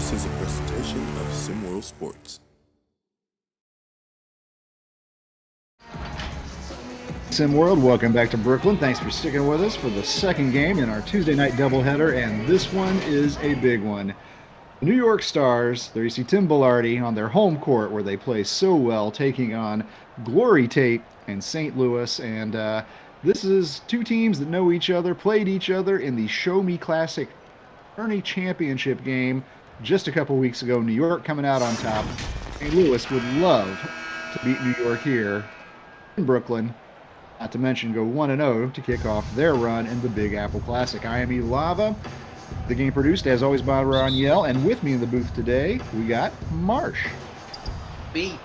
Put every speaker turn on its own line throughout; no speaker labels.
This is a presentation of SimWorld Sports.
SimWorld, welcome back to Brooklyn. Thanks for sticking with us for the second game in our Tuesday night doubleheader, and this one is a big one. The New York Stars, there you see Tim Velarde on their home court where they play so well, taking on Glory Tate and St. Louis, and this is two teams that know each other, played each other in the Show Me Classic Tourney Championship game just a couple weeks ago. New York coming out on top. St. Louis would love to beat New York here in Brooklyn, not to mention go 1-0 to kick off their run in the Big Apple Classic. I am Lava. The game produced, as always, by Ron Yell, and with me in the booth today, we got Marsh.
B.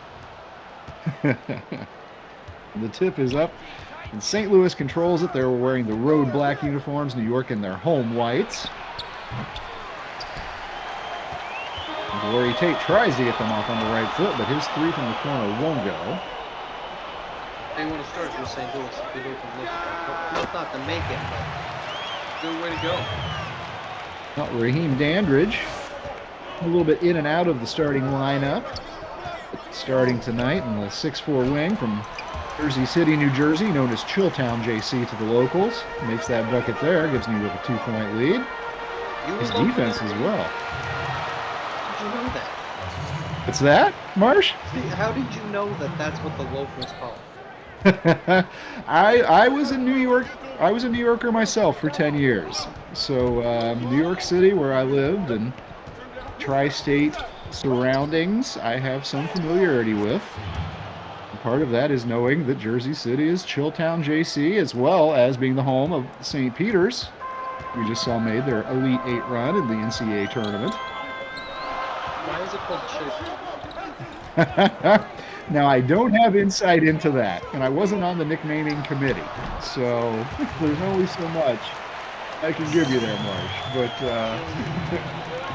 The tip is up, and St. Louis controls it. They're wearing the road black uniforms, New York in their home whites. Glory Tate tries to get them off on the right foot, but his three from the corner won't go.
They want to start with St. Louis. Good open look. Tough not to make it, but good way to go.
Well, Raheem Dandridge, a little bit in and out of the starting lineup. Starting tonight in the 6'4" wing from Jersey City, New Jersey, known as Chilltown JC to the locals. Makes that bucket there, gives New York a 2-point lead. His defense as well.
How did you know that?
What's that, Marsh?
How did you know that that's what the locals call it?
I was in New York. I was a New Yorker myself for 10 years. So New York City, where I lived, and tri-state surroundings, I have some familiarity with. And part of that is knowing that Jersey City is Chilltown JC, as well as being the home of St. Peter's. We just saw made their Elite 8 run in the NCAA tournament.
Why is it called Chill?
Now, I don't have insight into that, and I wasn't on the nicknaming committee, so there's only so much I can give you there, Marsh. But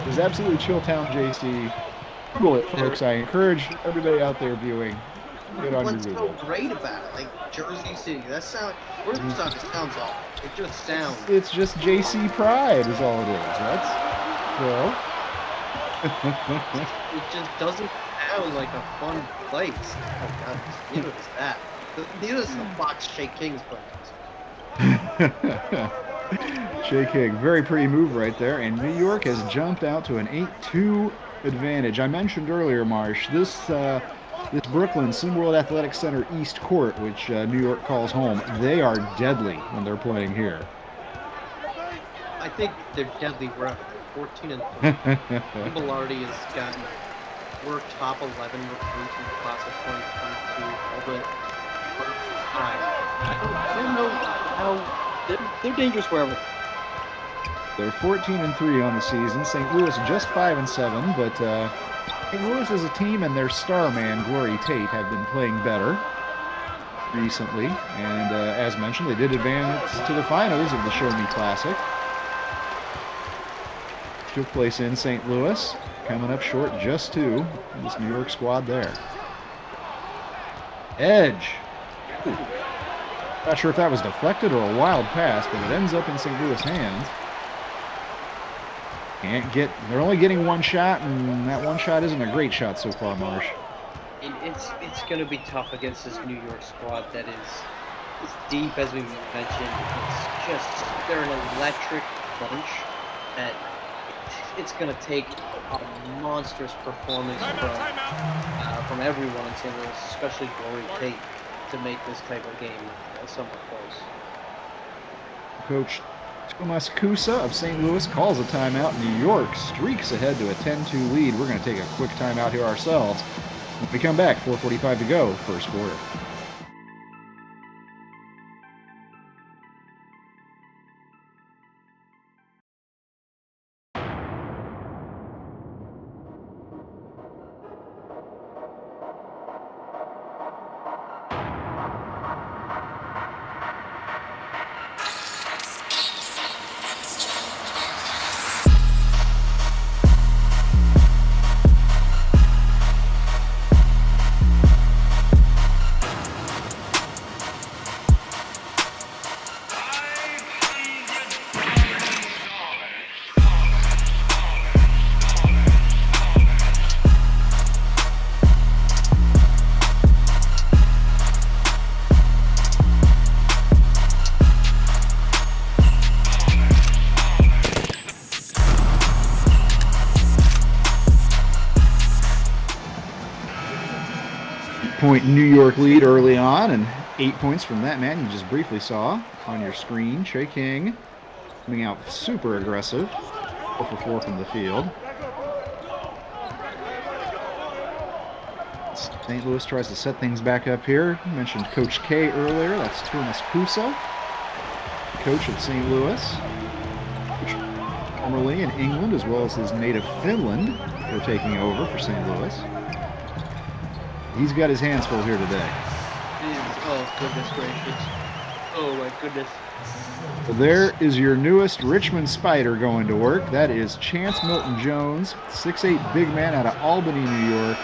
there's absolutely Chilltown JC. Google it, folks. I encourage everybody out there viewing. Get on
What's
your
so
Google.
great about it? Like Jersey City. That sounds. First off, it sounds awful. It just sounds.
It's just JC pride is all it is. That's well.
It just doesn't sound like a fun place. Oh God, neither is that. Neither is the Fox Shea Kings place.
Shea King, very pretty move right there, and New York has jumped out to an 8-2 advantage. I mentioned earlier, Marsh, this Brooklyn SimWorld Athletic Center East Court, which New York calls home, they are deadly when they're playing here.
I think they're deadly wherever. 14-3. Velarde has gotten. We're top 11 recruits in the class of 2022. All the time. I don't know how they're dangerous wherever.
They're 14-3 on the season. St. Louis just 5-7, but St. Louis as a team and their star man Glory Tate have been playing better recently, and as mentioned, they did advance to the finals of the Show Me Classic. Took place in St. Louis, coming up short just to this New York squad there. Edge. Ooh. Not sure if that was deflected or a wild pass, but it ends up in St. Louis' hands. Can't get, they're only getting one shot, and that one shot isn't a great shot so far, Marsh.
It's going to be tough against this New York squad that is as deep as we mentioned. It's just, they're an electric bunch that it's going to take a monstrous performance from everyone in St. Louis, especially Glory Tate, to make this type of game somewhat close.
Coach Tomas Kusa of St. Louis calls a timeout. New York streaks ahead to a 10-2 lead. We're going to take a quick timeout here ourselves. When we come back, 4:45 to go, first quarter. 6-point New York lead early on, and 8 points from that man you just briefly saw on your screen. Shea King coming out super aggressive, 4 for 4 from the field. St. Louis tries to set things back up here. You mentioned Coach K earlier. That's Tuomas Kusa, coach of St. Louis. Formerly in England, as well as his native Finland, for taking over for St. Louis. He's got his hands full here today.
Oh, goodness gracious. Oh, my goodness.
Well, there is your newest Richmond Spider going to work. That is Chance Milton-Jones, 6'8" big man out of Albany, New York.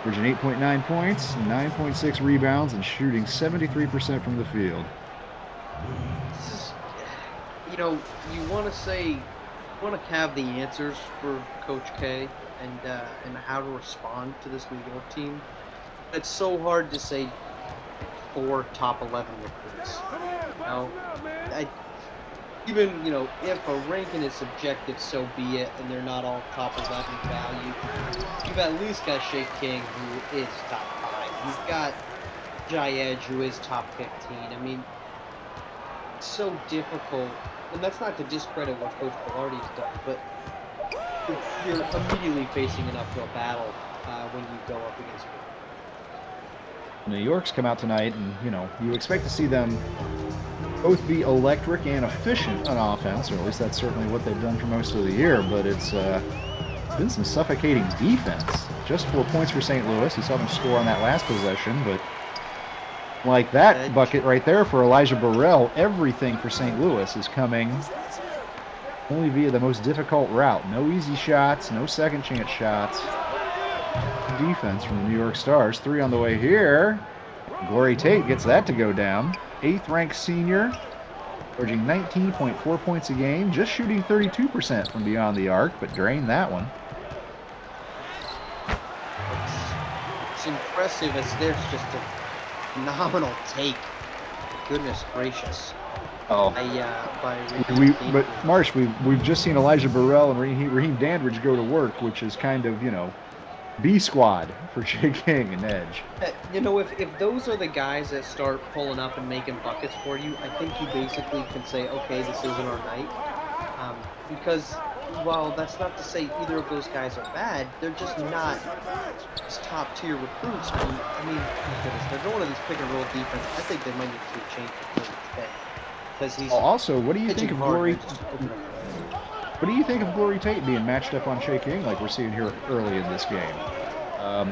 Averaging 8.9 points, 9.6 rebounds, and shooting 73% from the field.
This is, you want to have the answers for Coach K and how to respond to this New York team. It's so hard to say 4 top 11 recruits. If a ranking is subjective, so be it, and they're not all top 11 value. You've at least got Shea King, who is top 5. You've got Jai Edge, who is top 15. I mean, it's so difficult, and that's not to discredit what Coach Velarde's done, but you're immediately facing an uphill battle when you go up against
New York's come out tonight, and you expect to see them both be electric and efficient on offense, or at least that's certainly what they've done for most of the year, but it's been some suffocating defense. Just 4 points for St. Louis. You saw them score on that last possession, but like that bucket right there for Elijah Burrell, everything for St. Louis is coming only via the most difficult route. No easy shots, no second chance shots. Defense from the New York Stars. 3 on the way here. Glory Tate gets that to go down. 8th ranked senior, averaging 19.4 points a game, just shooting 32% from beyond the arc, but drained that one.
It's impressive as there's just a phenomenal take. Goodness gracious.
Oh, but Marsh, we've just seen Elijah Burrell and Raheem Dandridge go to work, which is kind of B squad for Shea King and Edge.
If those are the guys that start pulling up and making buckets for you, I think you basically can say, okay, this isn't our night. Because while that's not to say either of those guys are bad, they're just not top tier recruits. I mean, goodness, they're going to these pick and roll defense. I think they might need to change the coach today. Because he's
also, what do you think of Glory? What do you think of Glory Tate being matched up on Shea King like we're seeing here early in this game?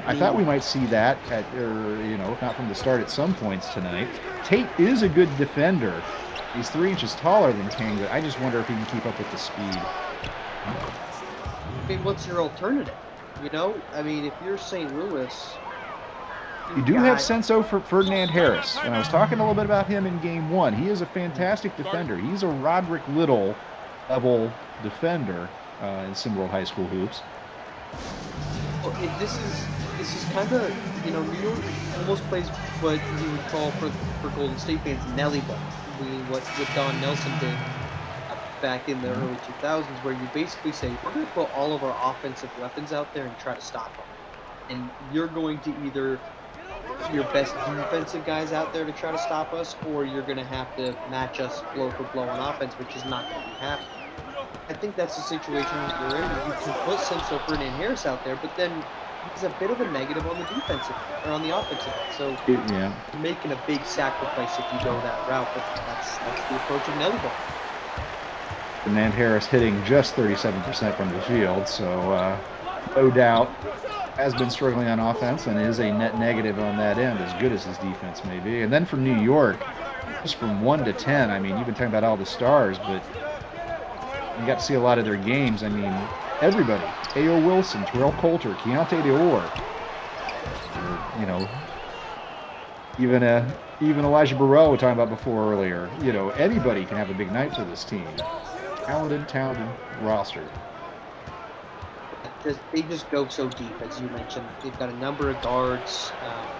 I thought we might see that if not from the start, at some points tonight. Tate is a good defender. He's 3 inches taller than King, but I just wonder if he can keep up with the speed.
I mean, what's your alternative? I mean, if you're St. Louis,
you do have Senso for Ferdinand Harris, and I was talking a little bit about him in Game 1. He is a fantastic defender. He's a Roderick Little level defender in SimWorld High School hoops.
Well, this is kind of New York almost plays what you would call for Golden State fans Nelly ball, what Don Nelson did back in the early 2000s, where you basically say we're going to put all of our offensive weapons out there and try to stop them, and you're going to either your best defensive guys out there to try to stop us, or you're going to have to match us blow for blow on offense, which is not going to be happening. I think that's the situation you're in. You can put Senso Ferdinand Harris out there, but then he's a bit of a negative on the defensive or on the offensive end. So you're making a big sacrifice if you go that route, but that's the approach of Nelly ball.
Ferdinand Harris hitting just 37% from the field, so no doubt has been struggling on offense and is a net negative on that end, as good as his defense may be. And then for New York, just from 1 to 10, I mean, you've been talking about all the stars, but you got to see a lot of their games. I mean, everybody. A.O. Wilson, Terrell Coulter, Keontae DeOr. Even Elijah Burrell we were talking about before earlier. Anybody can have a big night for this team. Talented roster.
They just go so deep, as you mentioned. They've got a number of guards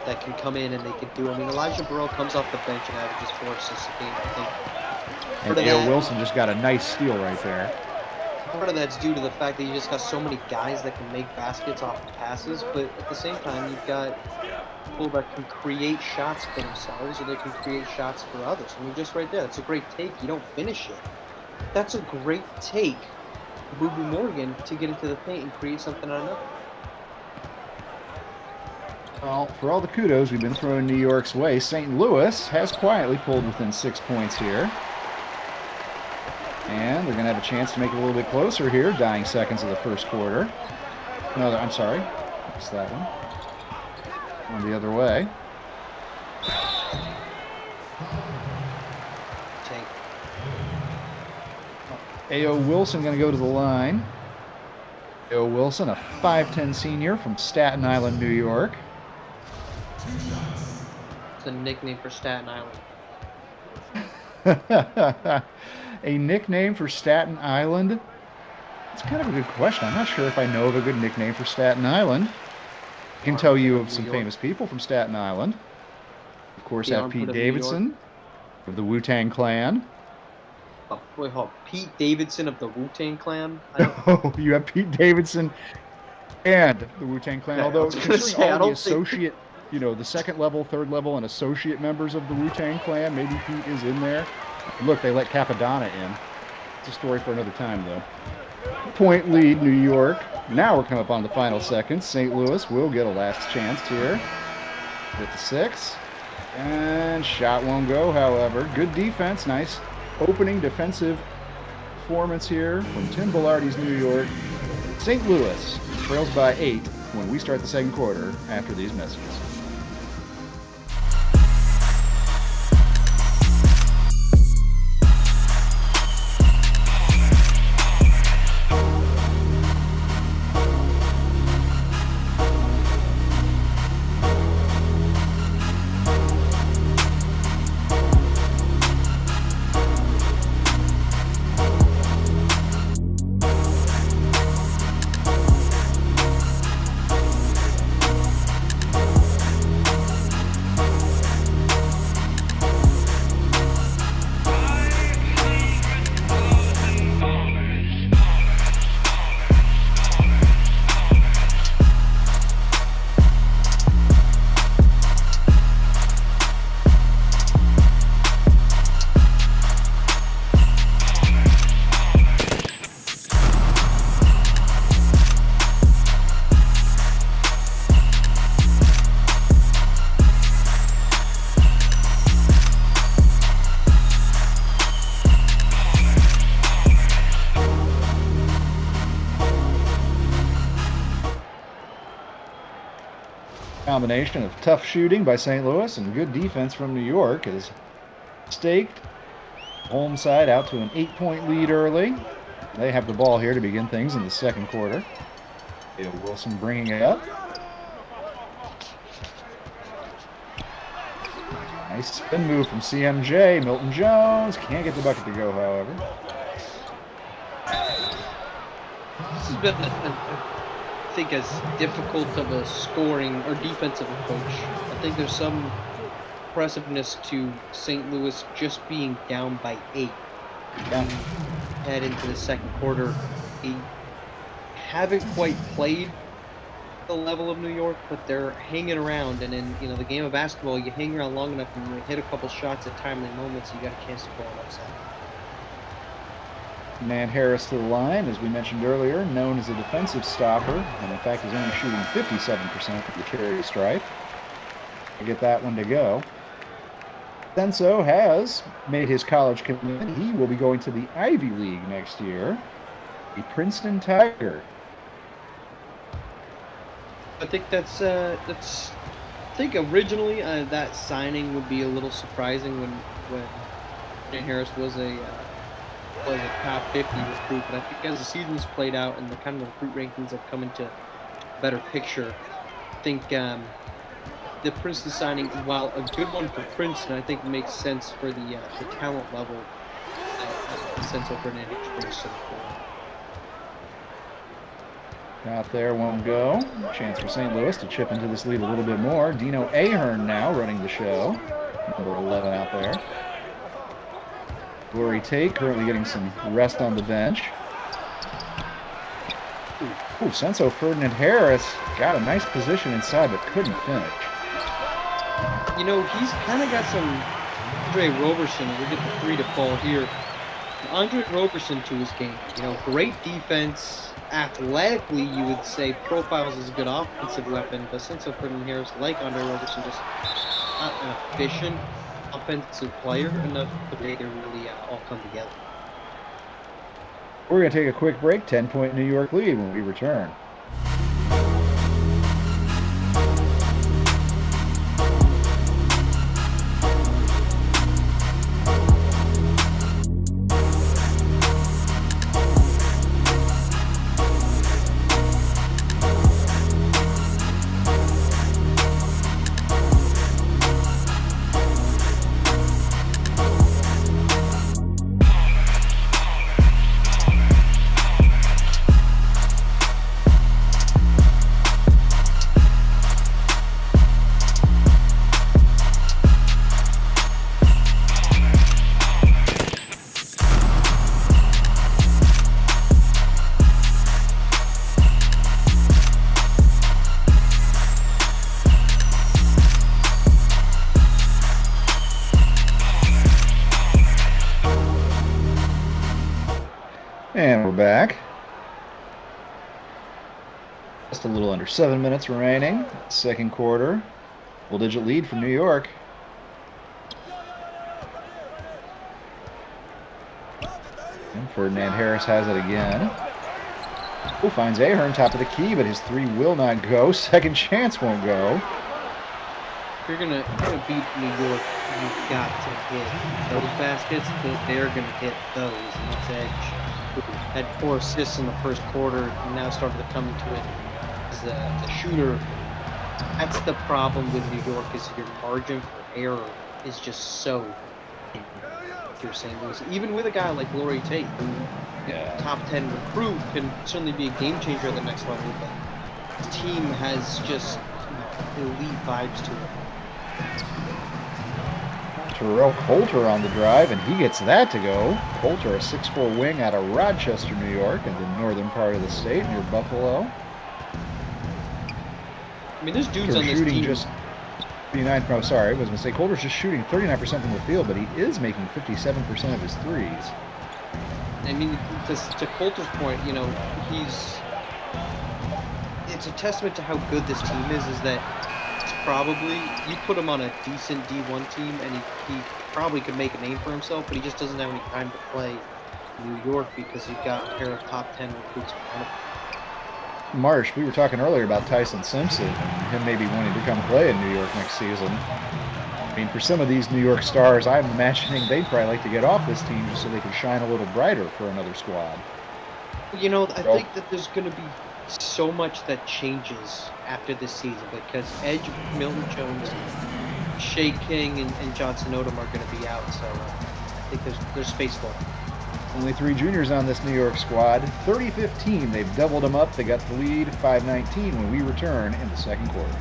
that can come in and they can do. I mean, Elijah Burrell comes off the bench and averages 4 assists a game, I think.
And A.O. Wilson just got a nice steal right there.
part of that's due to the fact that you just got so many guys that can make baskets off of passes, but at the same time, you've got people that can create shots for themselves or they can create shots for others. I mean, just right there, that's a great take. You don't finish it. That's a great take, Boo Boo Morgan, to get into the paint and create something out of nothing.
Well, for all the kudos we've been throwing New York's way, St. Louis has quietly pulled within 6 points here. And they're going to have a chance to make it a little bit closer here, dying seconds of the first quarter. No, I'm sorry. Missed that one. On the other way.
Tank.
A.O. Wilson going to go to the line. A.O. Wilson, a 5'10 senior from Staten Island, New York.
It's a nickname for Staten Island.
A nickname for Staten Island? It's kind of a good question. I'm not sure if I know of a good nickname for Staten Island. I can tell you of some famous people from Staten Island. Of course, have Pete Davidson of the Wu-Tang Clan.
Wait, hold on. Pete Davidson of the Wu-Tang Clan?
Oh, you have Pete Davidson and the Wu-Tang Clan.
Yeah,
although considering all the associate, the second level, third level, and associate members of the Wu-Tang Clan, maybe Pete is in there. Look, they let Capadonna in. It's a story for another time, though. Point lead, New York. Now we're coming up on the final seconds. St. Louis will get a last chance here. Get to 6. And shot won't go, however. Good defense. Nice opening defensive performance here from Tim Belardi's New York. St. Louis trails by 8 when we start the second quarter after these messages. Combination of tough shooting by St. Louis and good defense from New York is staked home side out to an 8-point lead early. They have the ball here to begin things in the second quarter. Wilson bringing it up. Nice spin move from CMJ. Milton Jones can't get the bucket to go, however.
This has been, I think, as difficult of a scoring or defensive approach. I think there's some impressiveness to St. Louis just being down by 8. Head into the second quarter. They haven't quite played the level of New York, but they're hanging around. And in the game of basketball, you hang around long enough and you hit a couple shots at timely moments, you got a chance to pull an upset.
Man Harris to the line, as we mentioned earlier, known as a defensive stopper, and in fact is only shooting 57% of the cherry stripe. To get that one to go. Senso has made his college commitment. He will be going to the Ivy League next year. The Princeton Tiger.
I think I think originally that signing would be a little surprising when Man Harris was a top 50 recruit, but I think as the season's played out and the kind of recruit rankings have come into better picture, I think the Princeton signing, while a good one for Princeton, I think makes sense for the talent level that Senso Fernandez brings to the floor.
Out there won't go. Chance for St. Louis to chip into this lead a little bit more. Dino Ahern now running the show. Number 11 out there. Glory Tate currently getting some rest on the bench. Oh, Senso Ferdinand Harris got a nice position inside, but couldn't finish.
You know, he's kind of got some Andre Roberson. We'll get the 3 to fall here. Andre Roberson to his game. You know, great defense. Athletically, you would say profiles as a good offensive weapon, but Senso Ferdinand Harris, like Andre Roberson, just not an efficient offensive player enough to make it really all come together.
We're going to take a quick break. 10-point New York lead when we return. And we're back. Just a little under 7 minutes remaining. Second quarter. Double-digit lead for New York. And Ferdinand Harris has it again. Oh, finds Ahern top of the key, but his 3 will not go. Second chance won't go.
If you're gonna beat New York, you've got to hit those baskets. They're gonna hit those. And it's Edge, who had 4 assists in the first quarter, and now started to come into it as a shooter. That's the problem with New York, is your margin for error is just so thin. If you're St. Louis, even with a guy like Glory Tate, who top 10 recruit, can certainly be a game changer at the next level, but the team has just elite vibes to it.
Terrell Coulter on the drive, and he gets that to go. Coulter, a 6'4" wing out of Rochester, New York, in the northern part of the state near Buffalo.
I mean, there's dudes on this team.
Just 39. Oh, sorry, I was going to say Coulter's just shooting 39% from the field, but he is making 57% of his threes.
I mean, to Coulter's point, you know, it's a testament to how good this team is that it's probably, you put him on a decent D1 team and he probably could make a name for himself, but he just doesn't have any time to play in New York because you've got a pair of top 10 recruits in front of him.
Marsh, we were talking earlier about Tyson Simpson and him maybe wanting to come play in New York next season. I mean, for some of these New York stars, I'm imagining they'd probably like to get off this team just so they can shine a little brighter for another squad.
You know, I think that there's going to be so much that changes after this season because Edge, Milton Jones, Shea King, and Johnson Odom are going to be out, so I think there's space for them.
Only 3 juniors on this New York squad. 30-15, they've doubled them up. They got the lead 5-19 when we return in the second quarter.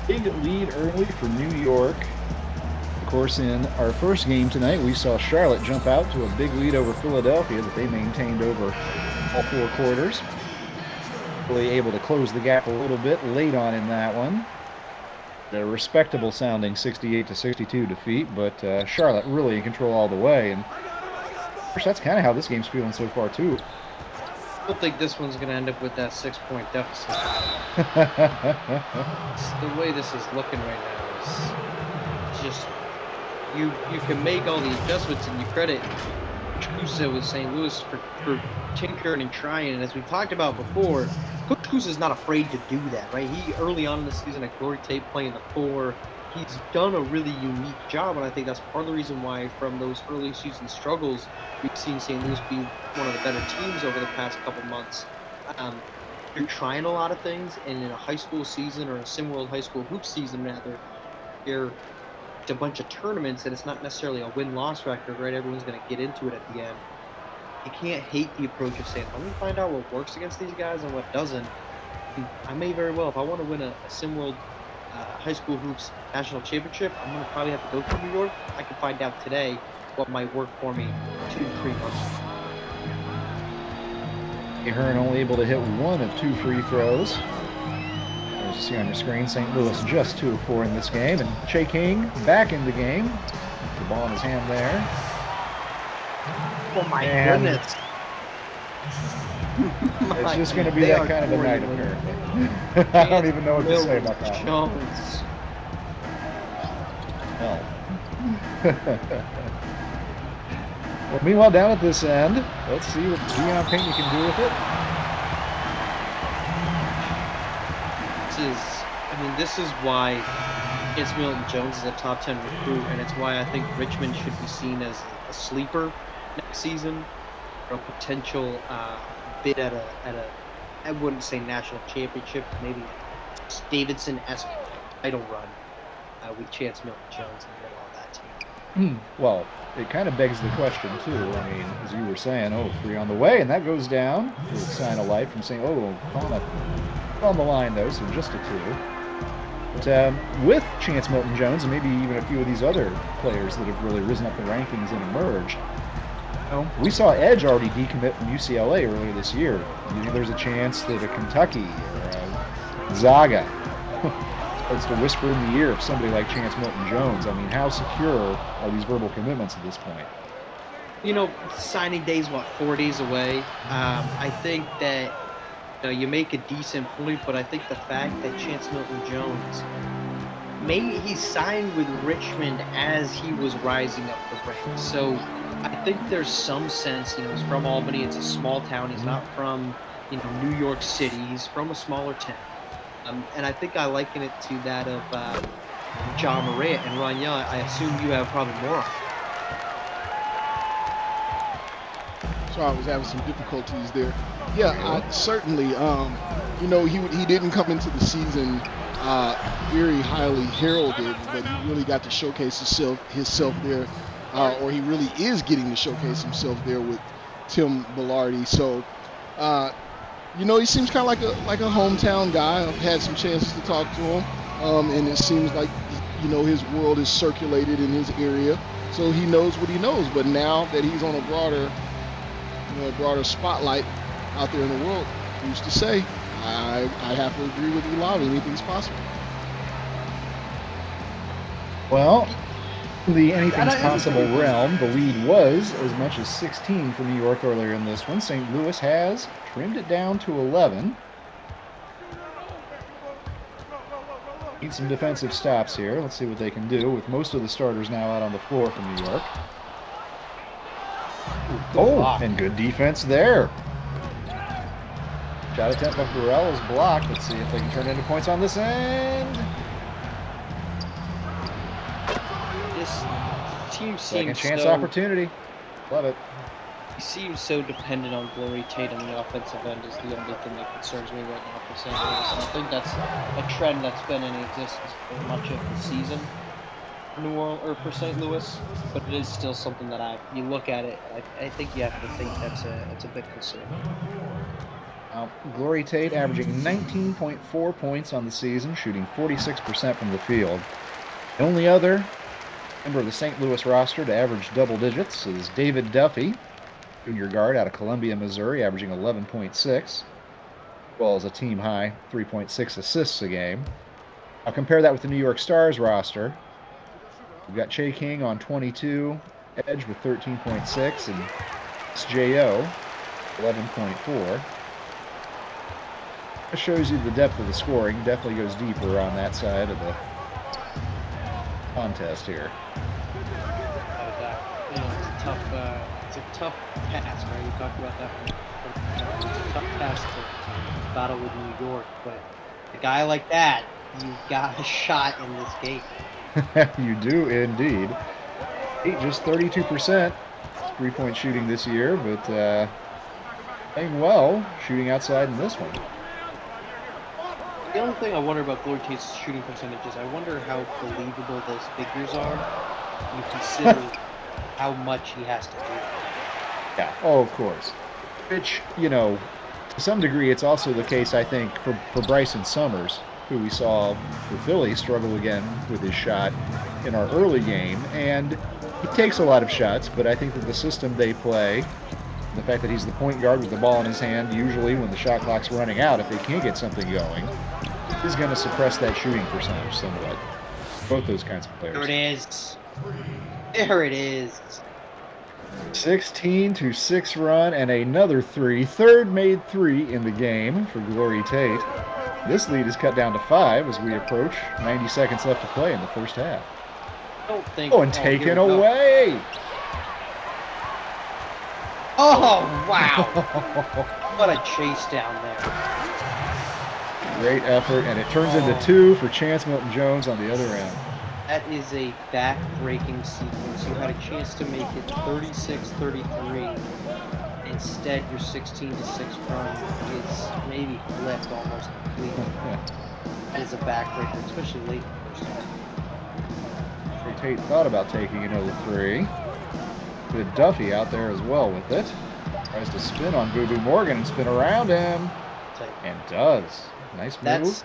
Big lead early for New York. Of course, in our first game tonight, we saw Charlotte jump out to a big lead over Philadelphia that they maintained over all 4 quarters. Really able to close the gap a little bit late on in that one. A respectable sounding 68-62 defeat, but Charlotte really in control all the way. And of course, that's kind of how this game's feeling so far, too.
I don't think this one's going to end up with that 6-point deficit. The way this is looking right now is just you can make all the adjustments, and you credit Kusa with St. Louis for tinkering and trying. And as we talked about before, Coach Kusa is not afraid to do that, right? He early on in the season at Glory Tape playing the 4, he's done a really unique job, and I think that's part of the reason why from those early season struggles we've seen St. Louis be one of the better teams over the past couple months. You're trying a lot of things, and in a high school season or a SimWorld high school hoop season rather, you're a bunch of tournaments, and it's not necessarily a win-loss record, right? Everyone's going to get into it at the end. You can't hate the approach of saying, let me find out what works against these guys and what doesn't. I may very well, if I want to win a SimWorld high school hoops national championship, I'm going to probably have to go through New York. I can find out today what might work for me 2-3 months.
Ahern only able to hit 1 of 2 free throws. As you see on your screen, St. Louis just 2 of 4 in this game. And Che King back in the game. The ball in his hand there.
Oh my goodness.
It's just going to be that kind of a night, apparently. I don't even know what to say about that.
Jones.
Well, meanwhile, down at this end, let's see what Deion Payton can do with it.
This is why Chance Milton Jones is a top 10 recruit, and it's why I think Richmond should be seen as a sleeper next season, or a potential bid at a I wouldn't say national championship, maybe a Davidson-esque title run with Chance Milton Jones in the middle of that team.
Well, it kind of begs the question, too. I mean, as you were saying, 3 on the way, and that goes down. A sign of life from saying, on the line, though, so just a 2. But with Chance Milton Jones, and maybe even a few of these other players that have really risen up the rankings and emerged, we saw Edge already decommit from UCLA earlier this year. Do you think there's a chance that a Kentucky or a Zaga starts to whisper in the ear of somebody like Chance Milton Jones? I mean, how secure are these verbal commitments at this point?
Signing day's 4 days away. I think that you make a decent point, but I think the fact that Chance Milton Jones, maybe he signed with Richmond as he was rising up the ranks. So I think there's some sense, he's from Albany. It's a small town. He's not from, New York City. He's from a smaller town. And I think I liken it to that of John Morant and Ron Young. I assume you have probably more.
So I was having some difficulties there. Yeah, certainly. He didn't come into the season very highly heralded, but he really got to showcase himself there, or he really is getting to showcase himself there with Tim Belardi. So, he seems kind of like a hometown guy. I've had some chances to talk to him, and it seems like his world is circulated in his area, so he knows what he knows. But now that he's on a broader spotlight out there in the world, who's to say? I have to agree with Elavi. Anything's possible.
Well, in the anything's possible realm, the lead was as much as 16 for New York earlier in this one. St. Louis has trimmed it down to 11. Need some defensive stops here. Let's see what they can do with most of the starters now out on the floor from New York. And good defense there. Shot attempt by Burrell is blocked. Let's see if they can turn it into points on this end.
This team seems
Second chance opportunity. Love it.
He seems so dependent on Glory Tate on the offensive end is the only thing that concerns me right now for St. Louis. And I think that's a trend that's been in existence for much of the season for St. Louis, but it is still something that you look at it, I think you have to think it's a bit concerning.
Glory Tate averaging 19.4 points on the season, shooting 46% from the field. The only other member of the St. Louis roster to average double digits is David Duffy, junior guard out of Columbia, Missouri, averaging 11.6, as well as a team-high 3.6 assists a game. I'll compare that with the New York Stars roster. We've got Che King on 22, Edge with 13.6, and SJO 11.4. That shows you the depth of the scoring. Definitely goes deeper on that side of the contest here.
It's a tough task, right? We talked about that. It's a tough task to battle with New York, but a guy like that, you've got a shot in this game.
You do indeed. Just 32% three-point shooting this year, but playing well, shooting outside in this one.
The only thing I wonder about Glory Tate's shooting percentage is I wonder how believable those figures are when you consider how much he has to do.
Yeah, oh, of course. Which, to some degree, it's also the case, I think, for Bryson Summers, who we saw for Philly struggle again with his shot in our early game. And he takes a lot of shots, but I think that the system they play, the fact that he's the point guard with the ball in his hand, usually when the shot clock's running out, if they can't get something going, is going to suppress that shooting percentage somewhat. Both those kinds of players.
There it is. There it is.
16-6 run and another three. Third made three in the game for Glory Tate. This lead is cut down to 5 as we approach 90 seconds left to play in the first half. And taken away.
Oh, wow. What a chase down there.
Great effort, and it turns into 2 for Chance Milton-Jones on the other end.
That is a back-breaking sequence. You had a chance to make it 36-33. Instead, your 16-6 run is maybe flipped almost completely. That is a backbreaker, especially late in the first half.
Tate thought about taking another 3. Good Duffy out there as well with it. Tries to spin on Boo Boo Morgan and spin around him. And does. Nice move.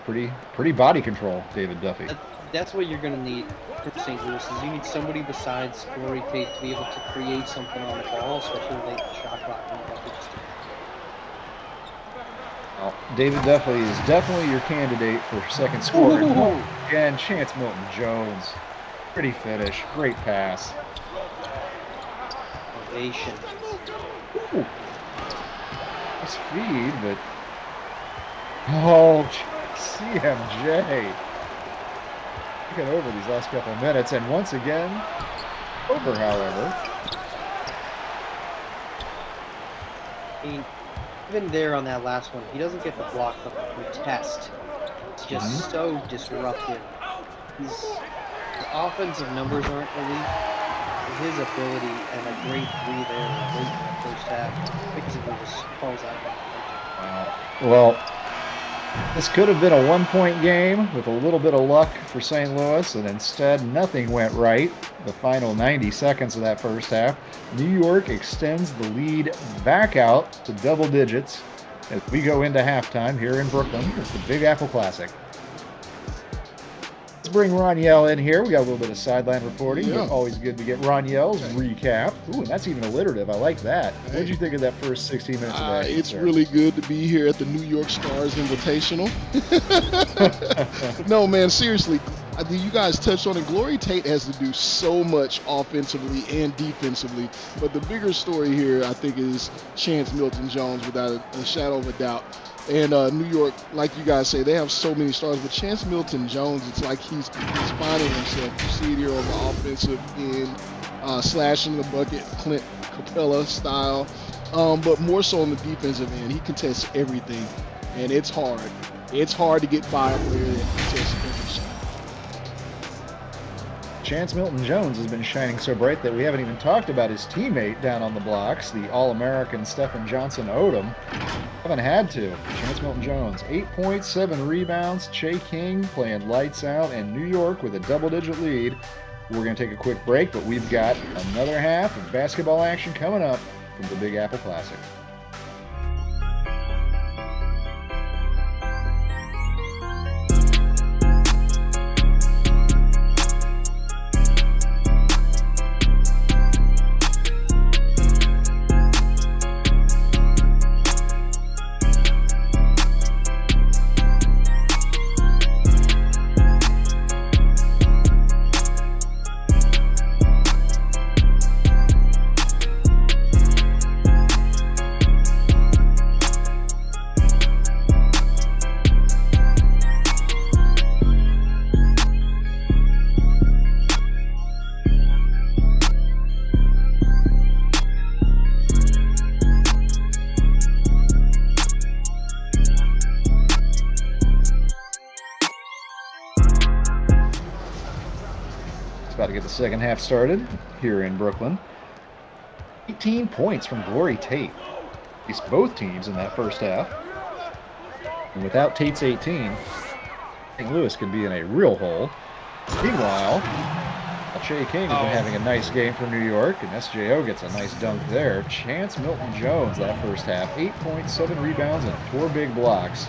Pretty body control, David Duffy.
That's what you're going to need from St. Louis is you need somebody besides Glory Tate to be able to create something on the ball, especially late in the shot clock.
Well, David Duffy is definitely your candidate for second scorer. Again, Chance Milton-Jones. Pretty finish. Great pass.
Ovation.
Nice feed, but... Oh, CMJ. Get over these last couple of minutes, and once again, over, however.
Even there on that last one, he doesn't get the block from the test. It's just so disruptive. His offensive numbers aren't elite. His ability and a great 3 there late in the first half because it just falls out.
Wow. Well, this could have been a 1-point game with a little bit of luck for St. Louis, and instead nothing went right. The final 90 seconds of that first half, New York extends the lead back out to double digits as we go into halftime here in Brooklyn at the Big Apple Classic. Let's bring Roniel in here. We got a little bit of sideline reporting. Yeah. Always good to get Roniel's recap. Ooh, and that's even alliterative. I like that. What did you think of that first 16 minutes of action?
It's really good to be here at the New York Stars Invitational. No, man, seriously. You guys touched on it. Glory Tate has to do so much offensively and defensively. But the bigger story here, I think, is Chance Milton-Jones, without a shadow of a doubt. And New York, like you guys say, they have so many stars. But Chance Milton-Jones, it's like he's finding himself. You see it here on the offensive end, slashing the bucket, Clint Capella style. But more so on the defensive end, he contests everything. And it's hard. It's hard to get by a player that contests every shot.
Chance Milton-Jones has been shining so bright that we haven't even talked about his teammate down on the blocks, the All-American Stephen Johnson-Odom. Haven't had to. Chance Milton-Jones, 8 points, 7 rebounds. Che King playing lights out, and New York with a double-digit lead. We're going to take a quick break, but we've got another half of basketball action coming up from the Big Apple Classic. get the second half started here in Brooklyn. 18 points from Glory Tate. At least both teams in that first half. And without Tate's 18, St. Louis could be in a real hole. Meanwhile, Shea King has been having a nice game for New York, and SJO gets a nice dunk there. Chance Milton-Jones that first half, 8 points, 7 rebounds, and 4 big blocks.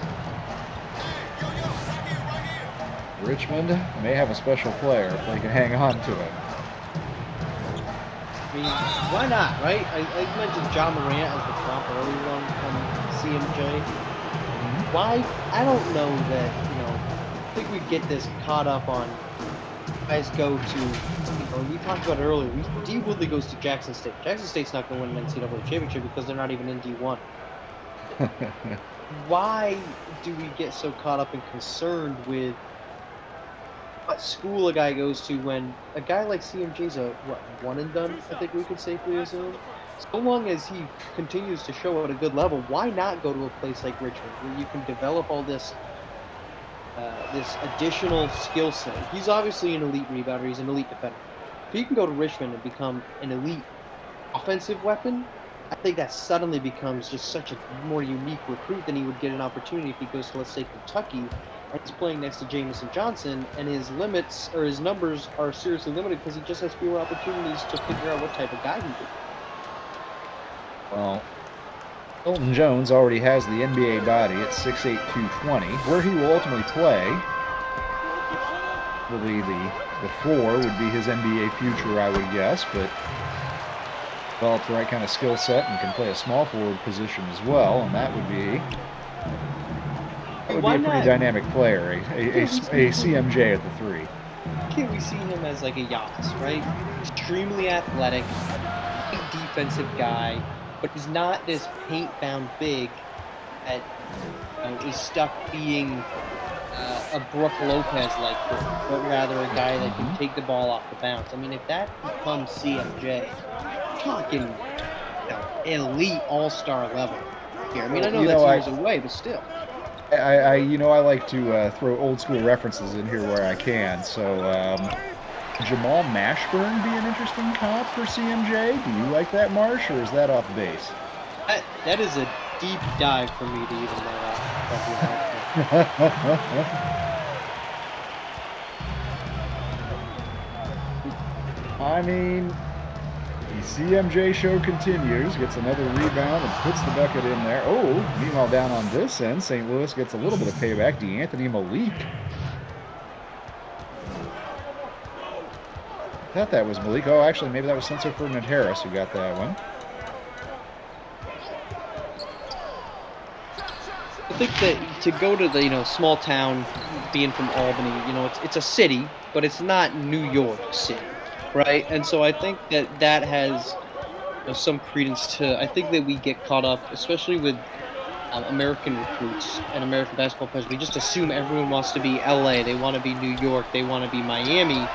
Richmond may have a special player if they can hang on to it.
I mean, why not, right? I mentioned John Morant as the comp earlier on CMJ. Why? I don't know that, I think we get this caught up on guys go to, we talked about it earlier, D. Woodley goes to Jackson State. Jackson State's not going to win an NCAA championship because they're not even in D1. Why do we get so caught up and concerned with what school a guy goes to when a guy like CMJ's a, one and done, I think we could safely assume? So long as he continues to show at a good level, why not go to a place like Richmond where you can develop all this additional skill set? He's obviously an elite rebounder. He's an elite defender. If he can go to Richmond and become an elite offensive weapon, I think that suddenly becomes just such a more unique recruit than he would get an opportunity if he goes to, let's say, Kentucky, and he's playing next to Jamison Johnson, and his limits or his numbers are seriously limited because he just has fewer opportunities to figure out what type of guy he is.
Well, Milton Jones already has the NBA body at 6'8", 220. Where he will ultimately play, probably the floor would be his NBA future, I would guess, but developed the right kind of skill set and can play a small forward position as well, and that would be a pretty dynamic player, a CMJ at the 3.
Can't we see him as like a Giannis, right? Extremely athletic, defensive guy, but he's not this paint-bound big that is stuck being a Brook Lopez-like player, but rather a guy that can take the ball off the bounce. I mean, if that becomes CMJ, we're talking elite all-star level here. I mean, I know that's years away, but still.
I like to throw old school references in here where I can. So Jamal Mashburn be an interesting comp for CMJ? Do you like that, Marsh, or is that off base?
That is a deep dive for me to even know that.
I mean, the CMJ show continues, gets another rebound and puts the bucket in there. Oh, meanwhile down on this end, St. Louis gets a little bit of payback. DeAnthony Malik. I thought that was Malik. Oh, actually, maybe that was Spencer Ferdinand Harris who got that one.
I think that to go to the small town, being from Albany, it's a city, but it's not New York City, right? And so I think that has some credence to. I think that we get caught up, especially with American recruits and American basketball players. We just assume everyone wants to be LA, they want to be New York, they want to be Miami.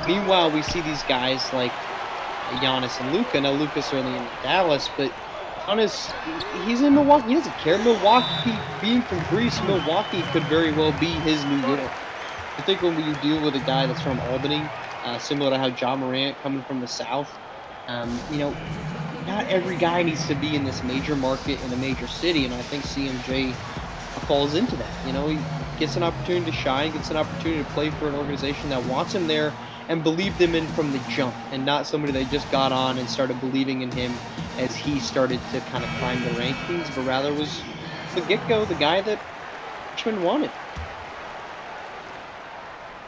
Meanwhile, we see these guys like Giannis and Luka. Now, Luka's certainly in Dallas, but Giannis, he's in Milwaukee. He doesn't care. Milwaukee, being from Greece, Milwaukee could very well be his New York. I think when you deal with a guy that's from Albany, similar to how John Morant coming from the South, not every guy needs to be in this major market in a major city, and I think CMJ falls into that. He gets an opportunity to shine, gets an opportunity to play for an organization that wants him there and believed him in from the jump, and not somebody that just got on and started believing in him as he started to kind of climb the rankings, but rather was the get-go, the guy that Richmond wanted.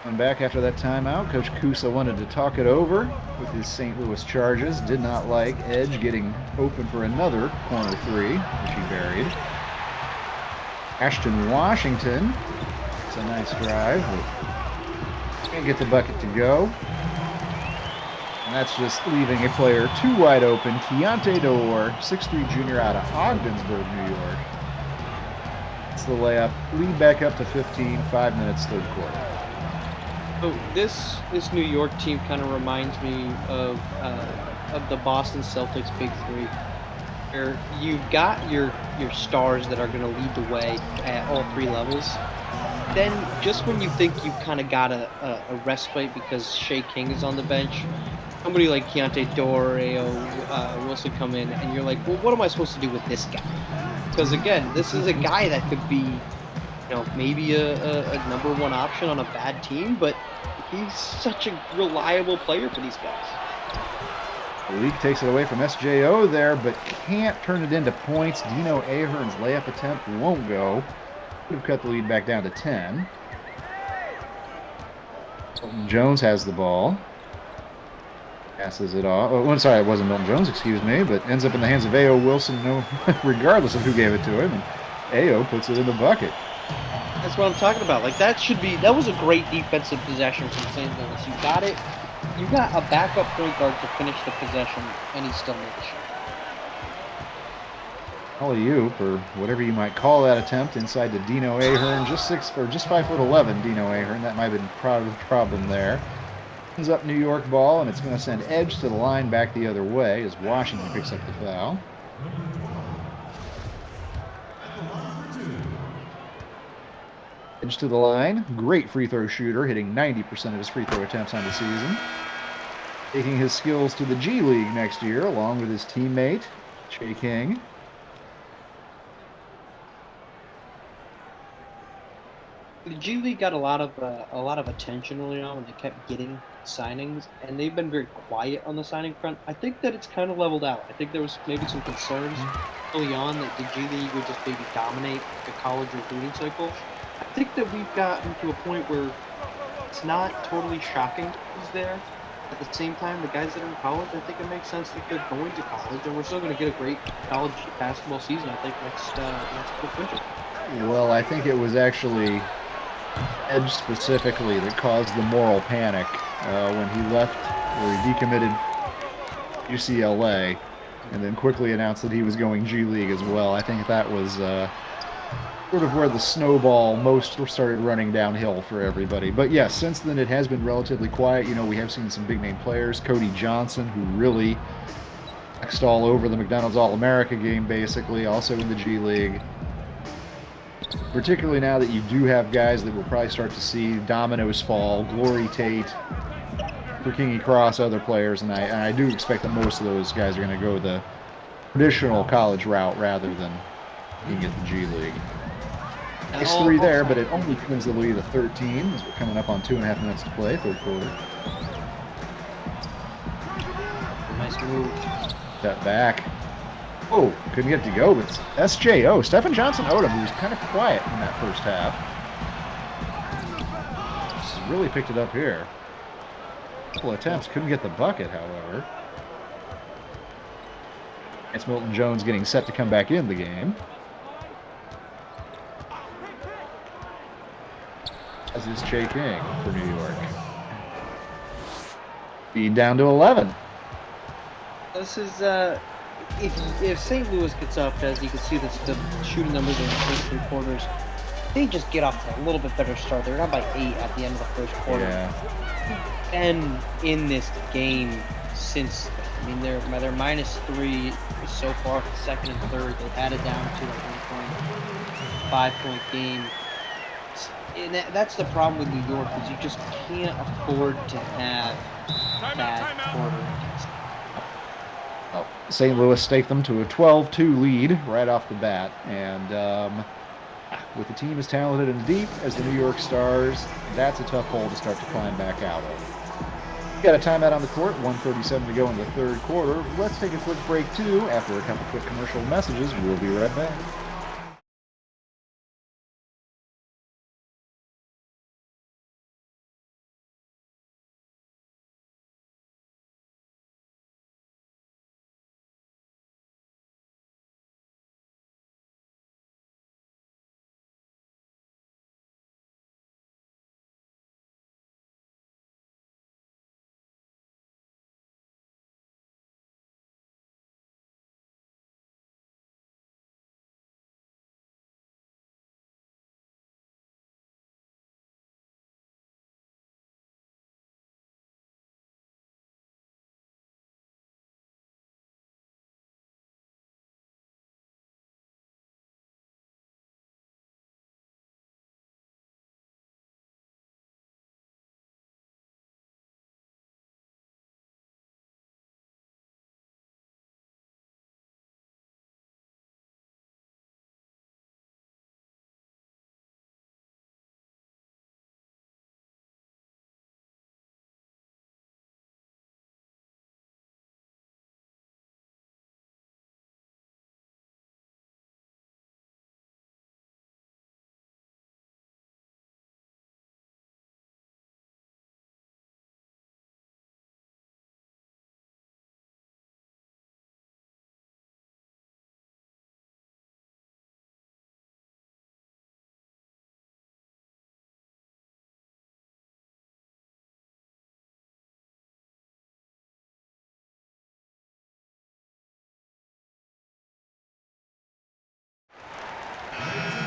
And back after that timeout, Coach Kusa wanted to talk it over with his St. Louis Charges. Did not like Edge getting open for another corner 3, which he buried. Ashton Washington, it's a nice drive, but can't get the bucket to go. And that's just leaving a player too wide open. Keontae Dorr, 6'3" junior out of Ogdensburg, New York. It's the layup. Lead back up to 15, 5 minutes, third quarter.
So this New York team kind of reminds me of the Boston Celtics Big Three, where you've got your stars that are going to lead the way at all 3 levels, then just when you think you've kind of got a respite because Shea King is on the bench, somebody like Keontae Doreo, Wilson come in, and you're like, well, what am I supposed to do with this guy? Because again, this is a guy that could be, maybe a number one option on a bad team, but he's such a reliable player for these guys.
The league takes it away from SJO there, but can't turn it into points. Dino Ahern's layup attempt won't go. Would have cut the lead back down to 10. Milton Jones has the ball. Passes it off. Oh, sorry, it wasn't Milton Jones, excuse me, but ends up in the hands of A.O. Wilson, regardless of who gave it to him. And A.O. puts it in the bucket.
That's what I'm talking about. Like that was a great defensive possession from St. Louis. You got it. You got a backup point guard to finish the possession, and he still made the shot.
Alley-oop, or whatever you might call that attempt, inside to Dino Ahern, just 5'11", Dino Ahern. That might have been part of the problem there. Ends up New York ball, and it's going to send Edge to the line back the other way as Washington picks up the foul. Edge to the line. Great free throw shooter, hitting 90% of his free throw attempts on the season. Taking his skills to the G League next year, along with his teammate, Shea King.
The G League got a lot of attention early on when they kept getting signings, and they've been very quiet on the signing front. I think that it's kind of leveled out. I think there was maybe some concerns early on that the G League would just maybe dominate the college recruiting cycle. I think that we've gotten to a point where it's not totally shocking who's there. At the same time, the guys that are in college, I think it makes sense that they're going to college, and we're still going to get a great college basketball season, I think, next winter.
Well, I think it was actually Edge specifically that caused the moral panic when he left, or he decommitted UCLA, and then quickly announced that he was going G League as well. I think that was sort of where the snowball most started running downhill for everybody. But yes, since then it has been relatively quiet. We have seen some big name players. Cody Johnson, who really flexed all over the McDonald's All-America game, basically, also in the G League. Particularly now that you do have guys that we'll probably start to see dominoes fall, Glory Tate, Kingy Cross, other players, and I do expect that most of those guys are going to go the traditional college route rather than being at the G League. Nice three there, but it only comes the lead to 13 as we're coming up on 2.5 minutes to play, third quarter.
Nice move.
Step back. Oh, couldn't get it to go, but SJO, Stephen Johnson Odom, who was kind of quiet in that first half. Just really picked it up here. A couple attempts, couldn't get the bucket, however. It's Milton Jones getting set to come back in the game. As is Shea King for New York. Feed down to 11.
This is if St. Louis gets up, as you can see, the shooting numbers in the first three quarters, they just get off to a little bit better start. They're down by 8 at the end of the first quarter.
Yeah.
And in this game, since they're -3 so far for the second and third. They had it down to a 1.5-point game. And that's the problem with New York, is you just can't afford to have bad quarter.
Well, St. Louis staked them to a 12-2 lead right off the bat, and with the team as talented and deep as the New York Stars, that's a tough hole to start to climb back out of. We got a timeout on the court, 1:37 to go in the third quarter. Let's take a quick break too. After a couple quick commercial messages, we'll be right back.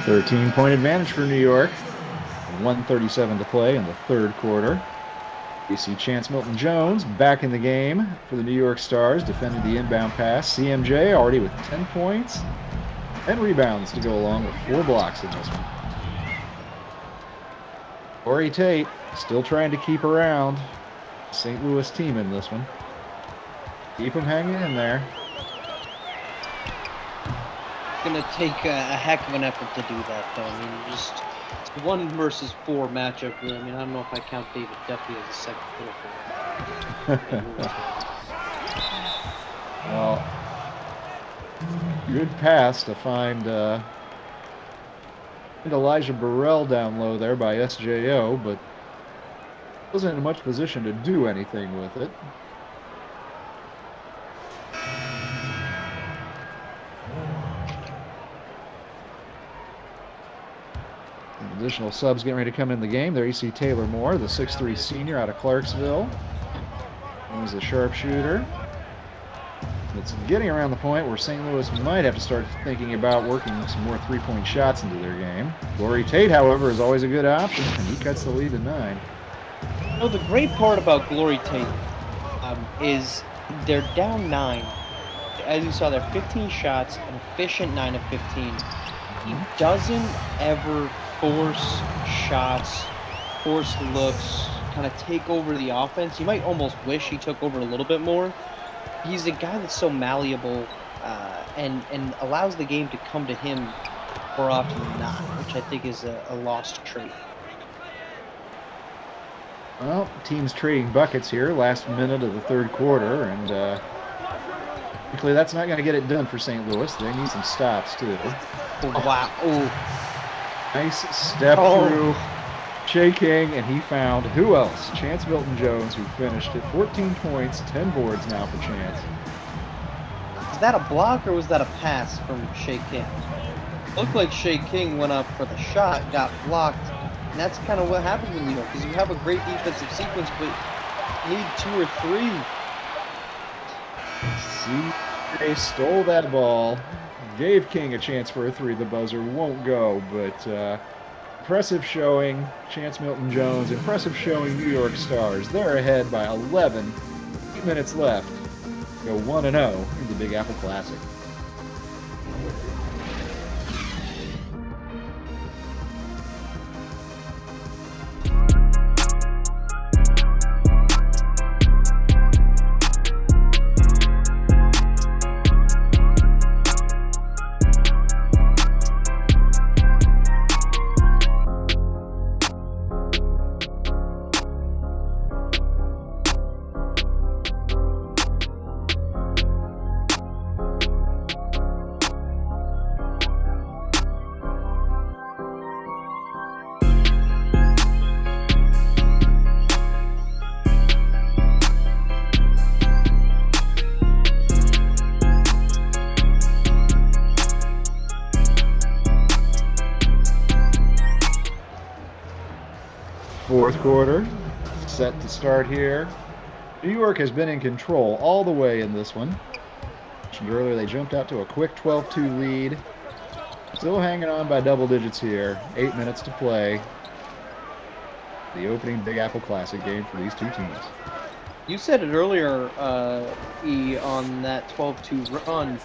13-point advantage for New York. 1:37 to play in the third quarter. You see Chance Milton-Jones back in the game for the New York Stars, defending the inbound pass. CMJ already with 10 points, 10 rebounds to go along with 4 blocks in this one. Corey Tate still trying to keep around the St. Louis team in this one. Keep them hanging in there.
It's going to take a heck of an effort to do that, though. I mean, just 1 versus 4 matchup. I mean, I don't know if I count David Duffy as a second fiddle for
Well, good pass to find Elijah Burrell down low there by SJO, but wasn't in much position to do anything with it. Additional subs getting ready to come in the game. There you see Taylor Moore, the 6'3 senior out of Clarksville. He's a sharpshooter. It's getting around the point where St. Louis might have to start thinking about working some more three-point shots into their game. Corey Tate, however, is always a good option, and he cuts the lead to 9.
You know, the great part about Glory Tate is they're down 9. As you saw, they're 15 shots, an efficient 9 of 15. He doesn't ever force shots, force looks, kind of take over the offense. You might almost wish he took over a little bit more. He's a guy that's so malleable and allows the game to come to him more often than not, which I think is a lost trait.
Well, team's trading buckets here, last minute of the third quarter, and frankly, that's not going to get it done for St. Louis. They need some stops, too.
Oh, wow. Oh.
Nice step through Shea King, and he found, who else? Chance Milton-Jones, who finished at 14 points, 10 boards now for Chance.
Is that a block or was that a pass from Shea King? Looked like Shea King went up for the shot, got blocked, and that's kind of what happens with New York, because you have a great defensive sequence, but you need 2 or 3.
They stole that ball, gave King a chance for a 3. The buzzer won't go, but impressive showing. Chance Milton-Jones, impressive showing New York Stars. They're ahead by 11. 8 minutes left. Go 1-0 in the Big Apple Classic. Fourth quarter, set to start here. New York has been in control all the way in this one. Earlier they jumped out to a quick 12-2 lead. Still hanging on by double digits here. 8 minutes to play. The opening Big Apple Classic game for these two teams.
You said it earlier, E, on that 12-2 run.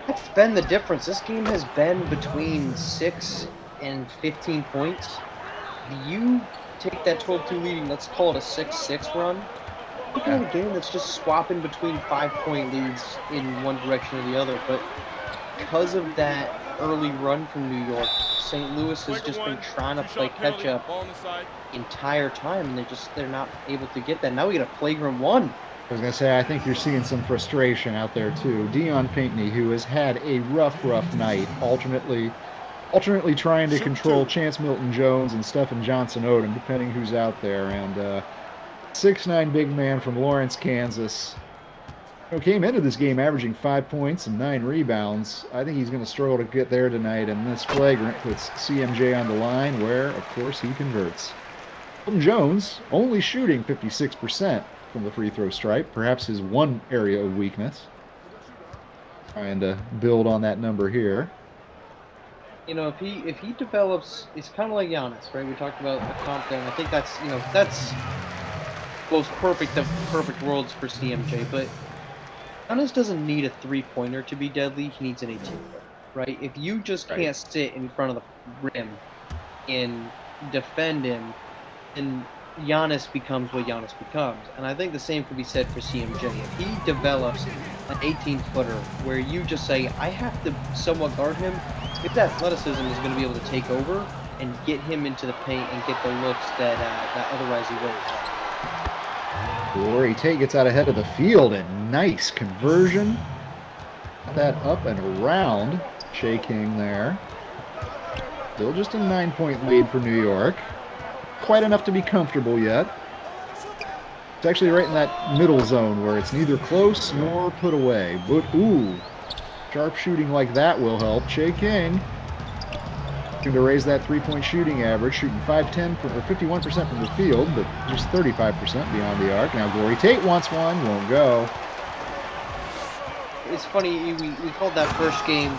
That's been the difference. This game has been between 6 and 15 points. You take that 12-2 lead and let's call it a 6-6 run. Look at a game that's just swapping between 5-point leads in one direction or the other. But because of that early run from New York, St. Louis has just been trying to play catch up the entire time, and they're not able to get that. Now we get a flagrant 1.
I was going to say, I think you're seeing some frustration out there too. Dion Pinckney, who has had a rough night, alternately trying to control Chance Milton-Jones and Stephen Johnson-Odom, depending who's out there. And 6'9" big man from Lawrence, Kansas, came into this game averaging 5 points and 9 rebounds. I think he's going to struggle to get there tonight, and this flagrant puts CMJ on the line, where, of course, he converts. Milton-Jones only shooting 56% from the free throw stripe, perhaps his one area of weakness. Trying to build on that number here.
if he develops, it's kind of like Giannis, right? We talked about the comp there, and I think that's most perfect of perfect worlds for CMJ. But Giannis doesn't need a 3-pointer to be deadly. He needs an 18-footer, right? If you just
Right.
can't sit in front of the rim and defend him, then Giannis becomes what Giannis becomes. And I think the same could be said for CMJ. If he develops an 18-footer where you just say, I have to somewhat guard him, his athleticism is going to be able to take over and get him into the paint and get the looks that otherwise he wouldn't have.
Glory Tate gets out ahead of the field, and nice conversion. That up and around. Shea King there. Still just a 9-point lead for New York. Quite enough to be comfortable yet. It's actually right in that middle zone where it's neither close nor put away. But, ooh, sharp shooting like that will help. Shea King looking to raise that 3-point shooting average, shooting 5-10 or 51% from the field, but just 35% beyond the arc. Now Glory Tate wants one, won't go.
It's funny, we called that first game,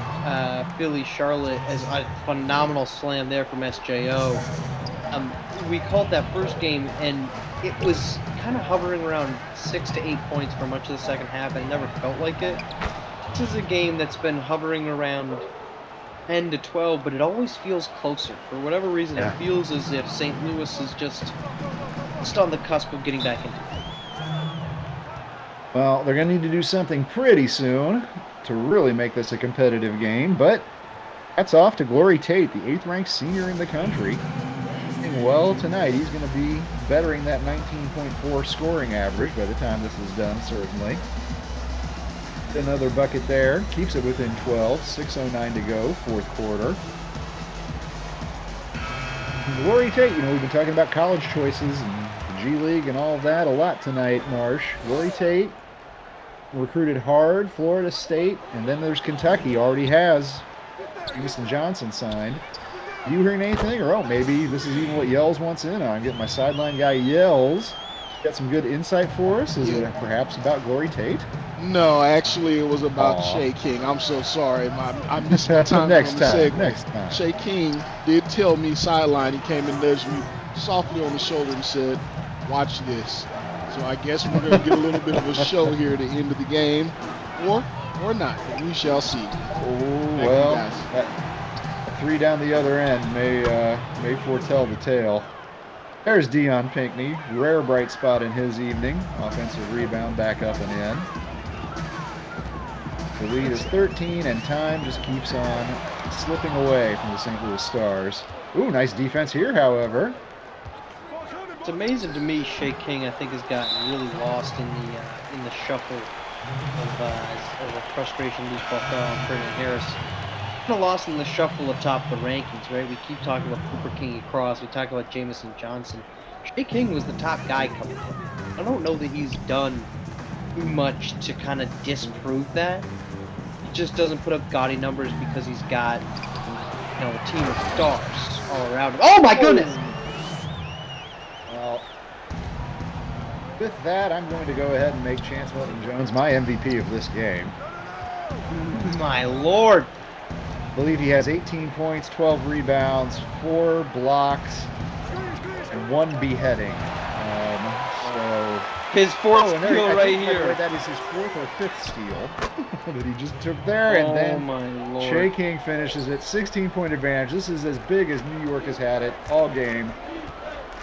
Philly-Charlotte, as a phenomenal slam there from SJO. We called that first game, and it was kind of hovering around 6 to 8 points for much of the second half, and it never felt like it. This is a game that's been hovering around 10 to 12, but it always feels closer. For whatever reason,
Yeah.
It feels as if St. Louis is just on the cusp of getting back into it.
Well, they're going to need to do something pretty soon to really make this a competitive game, but hats off to Glory Tate, the 8th-ranked senior in the country. Doing well tonight. He's going to be bettering that 19.4 scoring average by the time this is done, certainly. Another bucket there. Keeps it within 12. 6:09 to go, fourth quarter. Glory Tate, we've been talking about college choices and the G League and all of that a lot tonight, Marsh. Glory Tate recruited hard, Florida State, and then there's Kentucky. Already has Jameson Johnson signed. You hearing anything? Or, maybe this is even what Yells wants in on. I'm getting my sideline guy Yells. Got some good insight for us? Is it perhaps about Glory Tate?
No, actually, it was about
Aw.
Shea King. I'm so sorry. I missed my time.
Next
on the
time.
segue.
Next time.
Shea King did tell me sideline. He came and nudged me softly on the shoulder and said, "Watch this." So I guess we're going to get a little bit of a show here at the end of the game, or not. But we shall see.
Oh, well, that 3 down the other end may foretell the tale. There's Dion Pinckney, rare bright spot in his evening. Offensive rebound back up and in. The lead is 13, and time just keeps on slipping away from the St. Louis Stars. Ooh, nice defense here, however.
It's amazing to me. Shea King, I think, has gotten really lost in the shuffle of the frustration loose ball foul on Ferdinand Harris. Kind of lost in the shuffle atop the rankings, right? We keep talking about Cooper King across. We talk about Jameson Johnson. Shea King was the top guy coming in. I don't know that he's done too much to kind of disprove that. He just doesn't put up gaudy numbers because he's got a team of stars all around him. Oh my goodness!
Well, with that, I'm going to go ahead and make Chance Melton-Jones my MVP of this game.
My lord!
I believe he has 18 points, 12 rebounds, 4 blocks, and 1 beheading. So
His fourth
and
steal
I
right
think, by the way,
here.
that is his 4th or 5th steal that he just took there. And then
my lord.
Shea King finishes it, 16-point advantage. This is as big as New York has had it all game.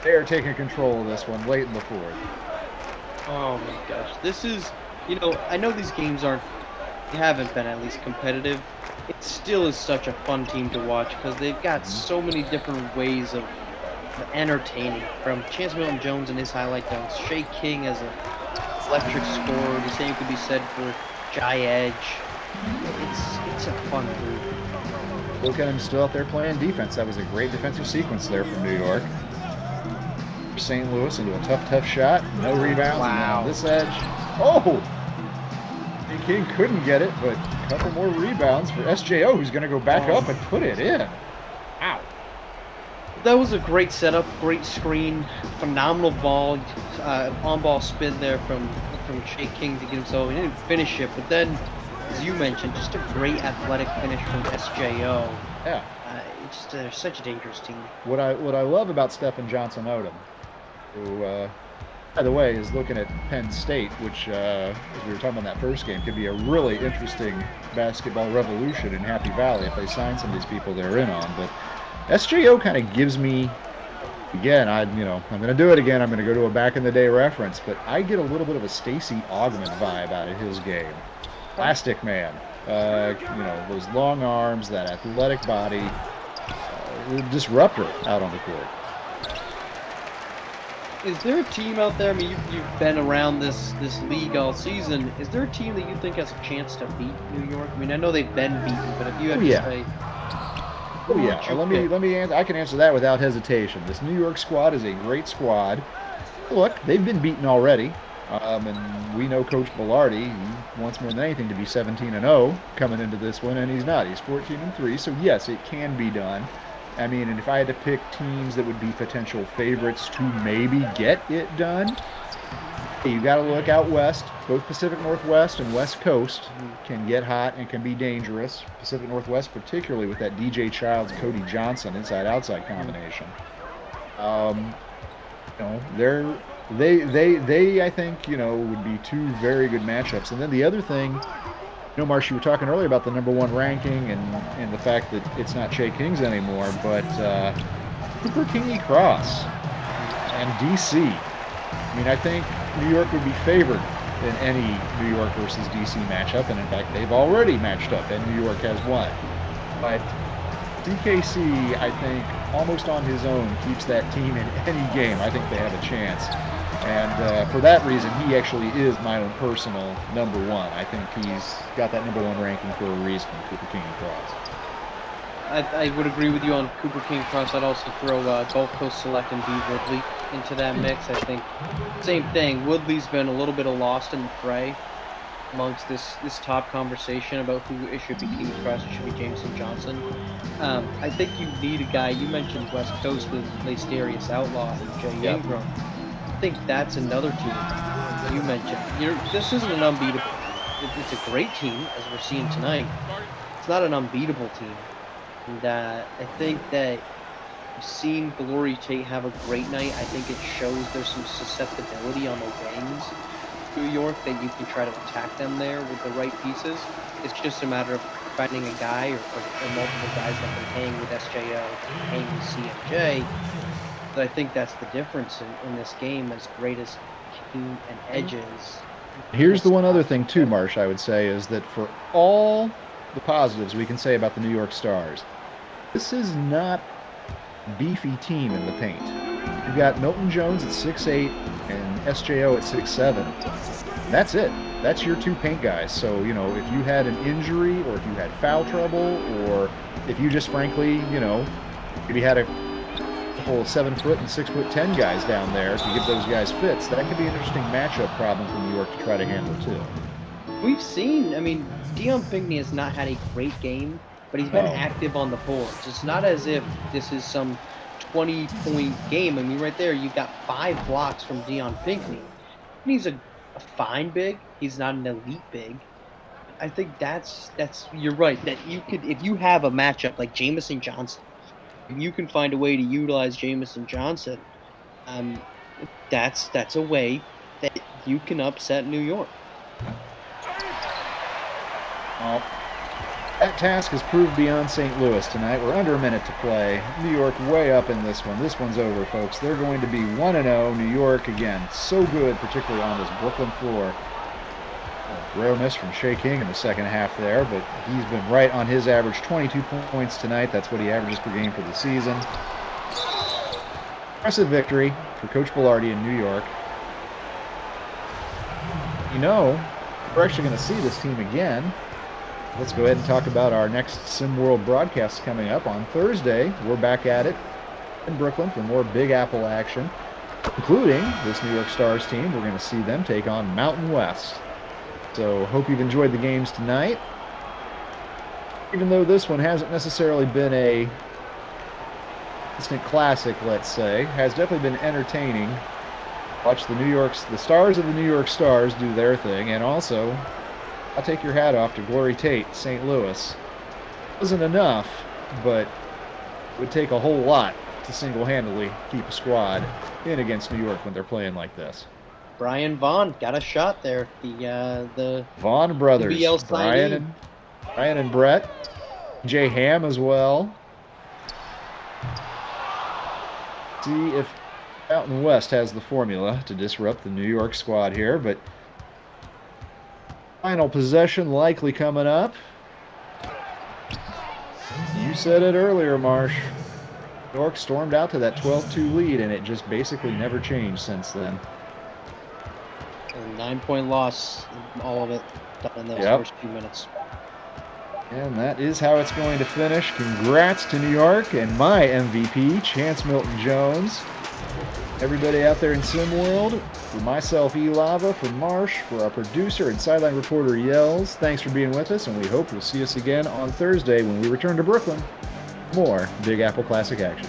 They are taking control of this one late in the 4th.
Oh my gosh. This is, I know these games haven't been at least competitive. It still is such a fun team to watch because they've got so many different ways of entertaining. From Chance Melton-Jones and his highlight dunks, Shea King as an electric scorer. The same could be said for Jai Edge. It's a fun group.
Look at him still out there playing defense. That was a great defensive sequence there from New York. St. Louis into a tough shot. No rebounds.
Wow.
And then on this edge. Oh! Shea King couldn't get it, but a couple more rebounds for SJO, who's going to go back up and put it in. Wow.
That was a great setup, great screen, phenomenal ball, on-ball spin there from Shea King to get himself. He didn't finish it, but then as you mentioned, just a great athletic finish from SJO.
Yeah.
They're such a dangerous team.
What I love about Stephen Johnson Odom, who, by the way, is looking at Penn State, which, as we were talking about in that first game, could be a really interesting basketball revolution in Happy Valley if they sign some of these people they're in on. But SJO kind of gives me, again, I'm going to do it again. I'm going to go to a back in the day reference, but I get a little bit of a Stacey Augmon vibe out of his game. Plastic man, those long arms, that athletic body, disruptor out on the court.
Is there a team out there? I mean, you've been around this league all season. Is there a team that you think has a chance to beat New York? I mean, I know they've been beaten, but if you had to say,
let me answer. I can answer that without hesitation. This New York squad is a great squad. Look, they've been beaten already, and we know Coach Velarde, he wants more than anything to be 17-0 coming into this one, and he's not. He's 14-3. So yes, it can be done. I mean, and if I had to pick teams that would be potential favorites to maybe get it done, you got to look out west. Both Pacific Northwest and West Coast can get hot and can be dangerous. Pacific Northwest, particularly with that DJ Childs, Cody Johnson inside-outside combination. They I think would be two very good matchups. And then the other thing. Marsh, you were talking earlier about the #1 ranking and the fact that it's not Shea King's anymore, but Cooper Kingy Cross and DC. I mean, I think New York would be favored in any New York versus DC matchup, and in fact, they've already matched up, and New York has won. But DKC, I think, almost on his own, keeps that team in any game. I think they have a chance. And for that reason, he actually is my own personal #1. I think he's got that #1 ranking for a reason, Cooper King Cross.
I would agree with you on Cooper King Cross. I'd also throw Gulf Coast Select and B Woodley into that mix. I think same thing. Woodley's been a little bit of lost in the fray amongst this top conversation about who it should be King Cross, it should be Jameson Johnson. I think you need a guy. You mentioned West Coast with Darius Outlaw and Jay Ingram. I think that's another team you mentioned. This isn't an unbeatable. It's a great team, as we're seeing tonight. It's not an unbeatable team. And I think that you've seen Glory Tate have a great night. I think it shows there's some susceptibility on the wings, New York, that you can try to attack them there with the right pieces. It's just a matter of finding a guy or multiple guys that can hang with SJO, hang with CMJ. But I think that's the difference in this game, as great as King and Edge is.
Here's the one other thing too, Marsh, I would say, is that for all the positives we can say about the New York Stars, this is not a beefy team in the paint. You've got Milton Jones at 6'8" and SJO at 6'7". That's it. That's your two paint guys. So, if you had an injury or if you had foul trouble or if you just frankly, maybe had a couple of 7-foot and 6'10" guys down there to give those guys fits, that could be an interesting matchup problem for New York to try to handle too.
We've seen, Dion Pinckney has not had a great game, but he's been active on the boards. It's not as if this is some 20-point game. Right there, you've got 5 blocks from Dion Pinckney. He's a fine big. He's not an elite big. I think that's you're right, that you could, if you have a matchup like Jameson Johnson, if you can find a way to utilize Jameson Johnson, that's a way that you can upset New York.
Well, that task has proved beyond St. Louis tonight. We're under a minute to play. New York way up in this one. This one's over, folks. They're going to be 1-0. New York, again, so good, particularly on this Brooklyn floor. Rare miss from Shea King in the second half there, but he's been right on his average. 22 points tonight. That's what he averages per game for the season. Impressive victory for Coach Velarde in New York. We're actually going to see this team again. Let's go ahead and talk about our next SimWorld broadcast coming up on Thursday. We're back at it in Brooklyn for more Big Apple action, including this New York Stars team. We're going to see them take on Mountain West. So hope you've enjoyed the games tonight. Even though this one hasn't necessarily been a instant classic, let's say, has definitely been entertaining. Watch the Stars of the New York Stars do their thing, and also I'll take your hat off to Glory Tate, St. Louis. Wasn't enough, but it would take a whole lot to single-handedly keep a squad in against New York when they're playing like this.
Brian Vaughn got a shot there. The
Vaughn brothers,
BL
Brian and Brett, Jay Ham as well. See if Mountain West has the formula to disrupt the New York squad here, but final possession likely coming up. You said it earlier, Marsh. New York stormed out to that 12-2 lead, and it just basically never changed since then.
A 9-point loss, all of it done in those first few minutes.
And that is how it's going to finish. Congrats to New York and my MVP, Chance Milton-Jones. Everybody out there in SimWorld, for myself, E. Lava, for Marsh, for our producer and sideline reporter, Yells, thanks for being with us, and we hope you'll see us again on Thursday when we return to Brooklyn. More Big Apple Classic action.